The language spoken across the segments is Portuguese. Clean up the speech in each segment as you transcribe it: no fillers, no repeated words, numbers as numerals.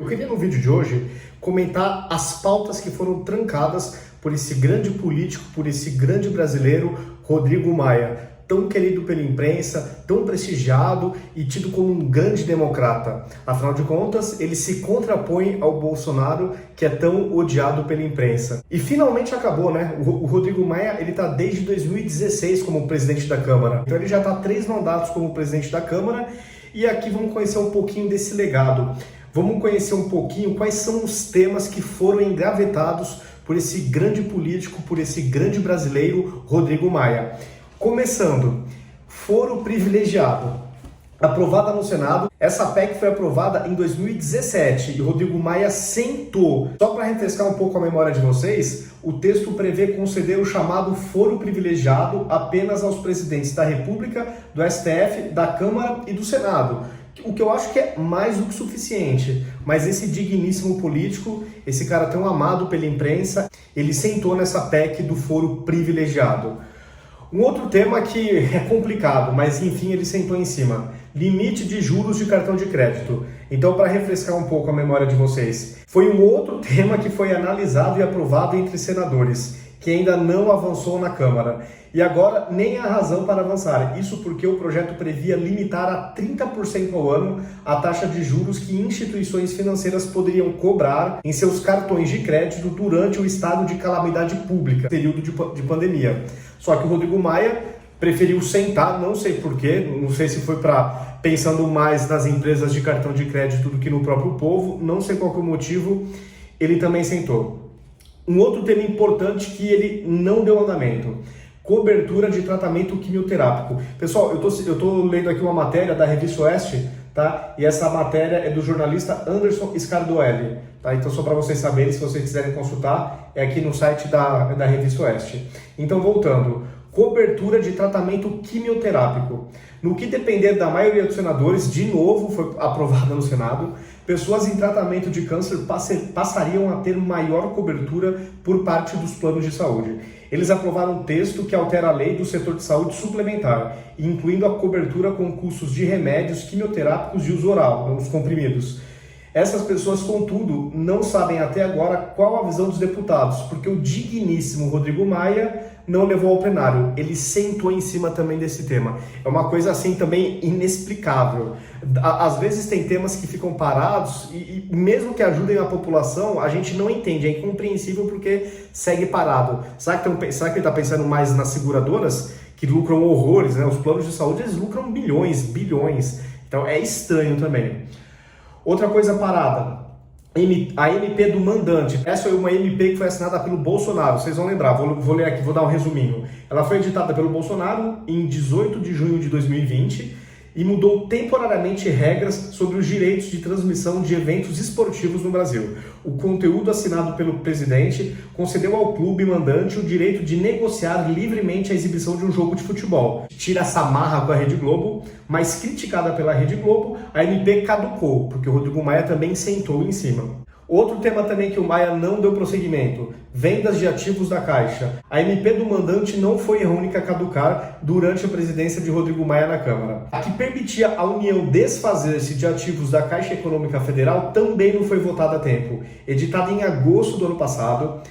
Eu queria no vídeo de hoje comentar as pautas que foram trancadas por esse grande político, por esse grande brasileiro, Rodrigo Maia, tão querido pela imprensa, tão prestigiado e tido como um grande democrata. Afinal de contas, ele se contrapõe ao Bolsonaro, que é tão odiado pela imprensa. E finalmente acabou, né? O Rodrigo Maia, ele tá desde 2016 como presidente da Câmara. Então ele já tá 3 mandatos como presidente da Câmara e aqui vamos conhecer um pouquinho desse legado. Vamos conhecer um pouquinho quais são os temas que foram engavetados por esse grande político, por esse grande brasileiro, Rodrigo Maia. Começando, foro privilegiado. Aprovada no Senado, essa PEC foi aprovada em 2017 e Rodrigo Maia sentou. Só para refrescar um pouco a memória de vocês, o texto prevê conceder o chamado foro privilegiado apenas aos presidentes da República, do STF, da Câmara e do Senado. O que eu acho que é mais do que suficiente, mas esse digníssimo político, esse cara tão amado pela imprensa, ele sentou nessa PEC do foro privilegiado. Um outro tema que é complicado, mas enfim ele sentou em cima, limite de juros de cartão de crédito. Então, para refrescar um pouco a memória de vocês, foi um outro tema que foi analisado e aprovado entre senadores, que ainda não avançou na Câmara. E agora nem há razão para avançar. Isso porque o projeto previa limitar a 30% ao ano a taxa de juros que instituições financeiras poderiam cobrar em seus cartões de crédito durante o estado de calamidade pública, período de pandemia. Só que o Rodrigo Maia preferiu sentar, não sei porquê, não sei se foi pensando mais nas empresas de cartão de crédito do que no próprio povo, não sei qual que é o motivo, ele também sentou. Um outro tema importante que ele não deu andamento: cobertura de tratamento quimioterápico. Pessoal, eu tô lendo aqui uma matéria da Revista Oeste, tá? E essa matéria é do jornalista Anderson Scardoelli, tá? Então, só para vocês saberem, se vocês quiserem consultar, é aqui no site da Revista Oeste. Então, voltando, cobertura de tratamento quimioterápico. No que depender da maioria dos senadores, de novo foi aprovada no Senado, pessoas em tratamento de câncer passariam a ter maior cobertura por parte dos planos de saúde. Eles aprovaram um texto que altera a lei do setor de saúde suplementar, incluindo a cobertura com custos de remédios quimioterápicos de uso oral, os comprimidos. Essas pessoas, contudo, não sabem até agora qual a visão dos deputados, porque o digníssimo Rodrigo Maia não levou ao plenário. Ele sentou em cima também desse tema. É uma coisa assim também inexplicável. Às vezes tem temas que ficam parados e mesmo que ajudem a população, a gente não entende. É incompreensível porque segue parado. Será que ele está pensando mais nas seguradoras, que lucram horrores, né? Os planos de saúde, eles lucram bilhões, bilhões. Então é estranho também. Outra coisa parada, a MP do mandante. Essa é uma MP que foi assinada pelo Bolsonaro, vocês vão lembrar, vou ler aqui, vou dar um resuminho. Ela foi editada pelo Bolsonaro em 18 de junho de 2020 e mudou temporariamente regras sobre os direitos de transmissão de eventos esportivos no Brasil. O conteúdo assinado pelo presidente concedeu ao clube mandante o direito de negociar livremente a exibição de um jogo de futebol. Tira essa marra com a Rede Globo, mas criticada pela Rede Globo, a MP caducou, porque o Rodrigo Maia também sentou em cima. Outro tema também que o Maia não deu prosseguimento: vendas de ativos da Caixa. A MP do mandante não foi a única a caducar durante a presidência de Rodrigo Maia na Câmara. A que permitia a União desfazer-se de ativos da Caixa Econômica Federal também não foi votada a tempo. Editada em agosto do ano passado,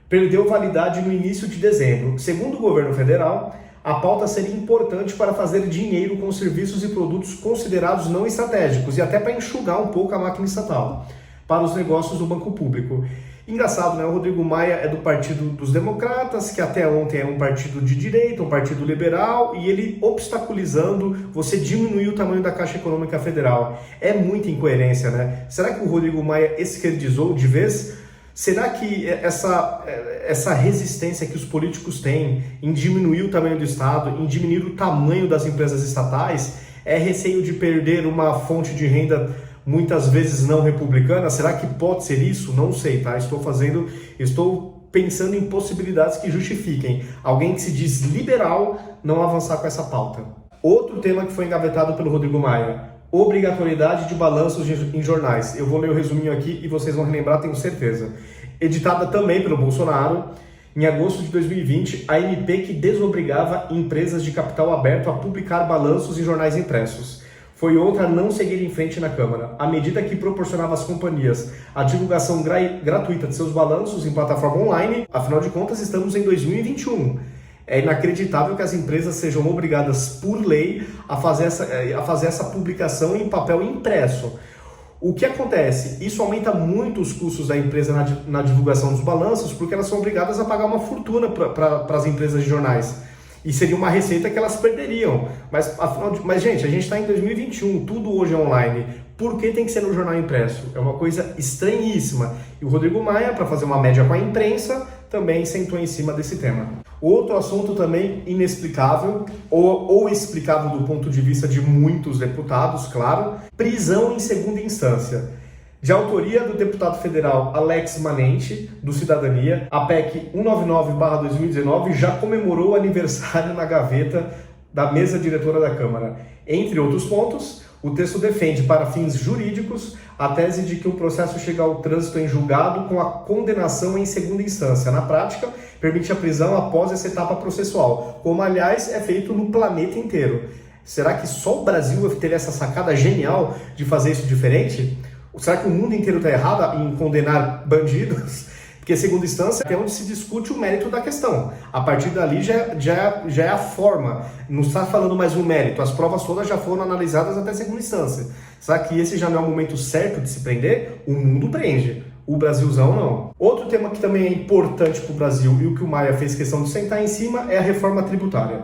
perdeu validade no início de dezembro. Segundo o governo federal, a pauta seria importante para fazer dinheiro com serviços e produtos considerados não estratégicos e até para enxugar um pouco a máquina estatal para os negócios do banco público. Engraçado, né? O Rodrigo Maia é do Partido dos Democratas, que até ontem é um partido de direita, um partido liberal, e ele obstaculizando você diminuir o tamanho da Caixa Econômica Federal. É muita incoerência, né? Será que o Rodrigo Maia esquerdizou de vez? Será que essa resistência que os políticos têm em diminuir o tamanho do Estado, em diminuir o tamanho das empresas estatais, é receio de perder uma fonte de renda muitas vezes não republicana? Será que pode ser isso? Não sei, tá? Estou pensando em possibilidades que justifiquem alguém que se diz liberal não avançar com essa pauta. Outro tema que foi engavetado pelo Rodrigo Maia: obrigatoriedade de balanços em jornais. Eu vou ler o resuminho aqui e vocês vão relembrar, tenho certeza. Editada também pelo Bolsonaro, em agosto de 2020, a MP que desobrigava empresas de capital aberto a publicar balanços em jornais impressos. foi outra a não seguir em frente na Câmara. A medida que proporcionava às companhias a divulgação gratuita de seus balanços em plataforma online, afinal de contas estamos em 2021. É inacreditável que as empresas sejam obrigadas por lei a fazer essa publicação em papel impresso. O que acontece? Isso aumenta muito os custos da empresa na divulgação dos balanços, porque elas são obrigadas a pagar uma fortuna para as empresas de jornais. E seria uma receita que elas perderiam. Mas gente, a gente está em 2021, tudo hoje é online. Por que tem que ser no jornal impresso? É uma coisa estranhíssima. E o Rodrigo Maia, para fazer uma média com a imprensa, também sentou em cima desse tema. Outro assunto também inexplicável, ou explicável do ponto de vista de muitos deputados, claro, prisão em segunda instância. De autoria do deputado federal Alex Manente, do Cidadania, a PEC 199/2019 já comemorou o aniversário na gaveta da mesa diretora da Câmara. Entre outros pontos, o texto defende, para fins jurídicos, a tese de que o processo chega ao trânsito em julgado com a condenação em segunda instância. Na prática, permite a prisão após essa etapa processual, como, aliás, é feito no planeta inteiro. Será que só o Brasil teve essa sacada genial de fazer isso diferente? Será que o mundo inteiro está errado em condenar bandidos? Porque, segunda instância, é onde se discute o mérito da questão. A partir dali já é a forma. Não está falando mais o mérito. As provas todas já foram analisadas até segunda instância. Será que esse já não é o momento certo de se prender? O mundo prende. O Brasilzão não. Outro tema que também é importante para o Brasil e o que o Maia fez questão de sentar em cima é a reforma tributária.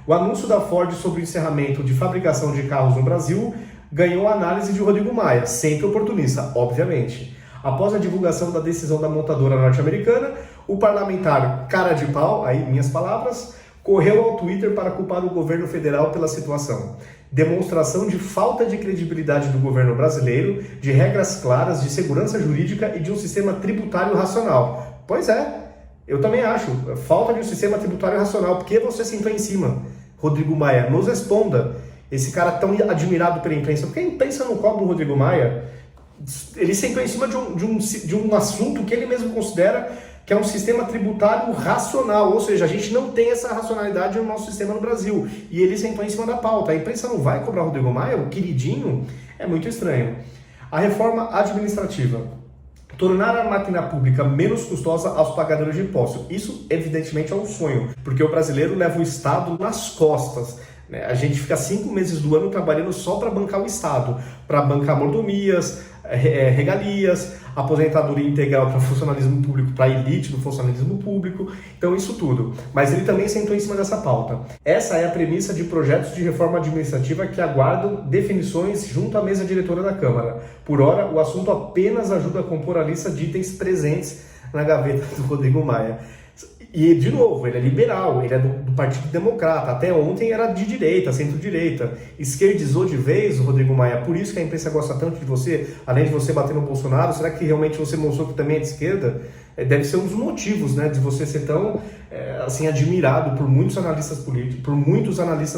O anúncio da Ford sobre o encerramento de fabricação de carros no Brasil ganhou a análise de Rodrigo Maia, sempre oportunista, obviamente. Após a divulgação da decisão da montadora norte-americana, o parlamentar cara de pau, aí minhas palavras, correu ao Twitter para culpar o governo federal pela situação. Demonstração de falta de credibilidade do governo brasileiro, de regras claras, de segurança jurídica e de um sistema tributário racional. Pois é, eu também acho. Falta de um sistema tributário racional. Por que você sentou em cima? Rodrigo Maia, nos responda. Esse cara tão admirado pela imprensa. Por que a imprensa não cobra o Rodrigo Maia? Ele sentou em cima de um assunto que ele mesmo considera que é um sistema tributário racional, ou seja, a gente não tem essa racionalidade no nosso sistema no Brasil, e ele sentou em cima da pauta. A imprensa não vai cobrar o Rodrigo Maia, o queridinho? É muito estranho. A reforma administrativa. Tornar a máquina pública menos custosa aos pagadores de impostos. Isso, evidentemente, é um sonho, porque o brasileiro leva o Estado nas costas. A gente fica 5 meses do ano trabalhando só para bancar o Estado, para bancar mordomias, regalias, aposentadoria integral para funcionalismo público, para a elite do funcionalismo público, então isso tudo. Mas ele também sentou em cima dessa pauta. Essa é a premissa de projetos de reforma administrativa que aguardam definições junto à mesa diretora da Câmara. Por ora, o assunto apenas ajuda a compor a lista de itens presentes na gaveta do Rodrigo Maia. E, de novo, ele é liberal, ele é do Partido Democrata. Até ontem era de direita, centro-direita. Esquerdizou de vez o Rodrigo Maia. Por isso que a imprensa gosta tanto de você, além de você bater no Bolsonaro. Será que realmente você mostrou que também é de esquerda? Deve ser um dos motivos, né, de você ser tão assim, admirado por muitos analistas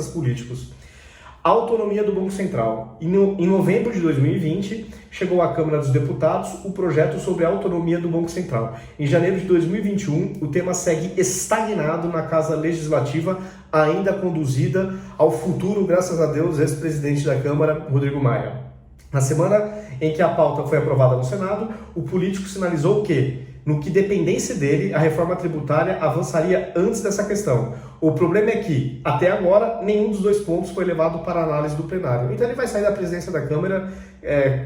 políticos. A autonomia do Banco Central. Em novembro de 2020, chegou à Câmara dos Deputados o projeto sobre a autonomia do Banco Central. Em janeiro de 2021, o tema segue estagnado na Casa Legislativa, ainda conduzida ao futuro, graças a Deus, ex-presidente da Câmara, Rodrigo Maia. Na semana em que a pauta foi aprovada no Senado, o político sinalizou que, no que dependesse dele, a reforma tributária avançaria antes dessa questão. O problema é que, até agora, nenhum dos dois pontos foi levado para análise do plenário. Então ele vai sair da presidência da Câmara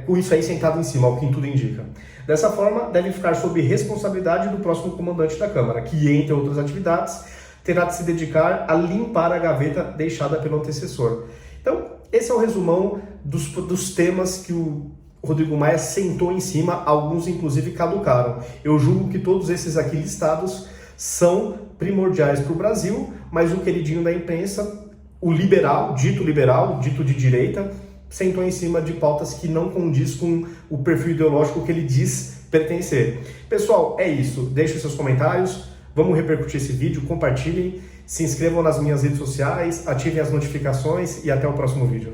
com isso aí sentado em cima, ao que tudo indica. Dessa forma, deve ficar sob responsabilidade do próximo comandante da Câmara, que, entre outras atividades, terá de se dedicar a limpar a gaveta deixada pelo antecessor. Então, esse é o resumão dos temas que o Rodrigo Maia sentou em cima, alguns inclusive caducaram. Eu julgo que todos esses aqui listados são primordiais para o Brasil, mas o queridinho da imprensa, o liberal, dito de direita, sentou em cima de pautas que não condiz com o perfil ideológico que ele diz pertencer. Pessoal, é isso. Deixem seus comentários, vamos repercutir esse vídeo, compartilhem, se inscrevam nas minhas redes sociais, ativem as notificações e até o próximo vídeo.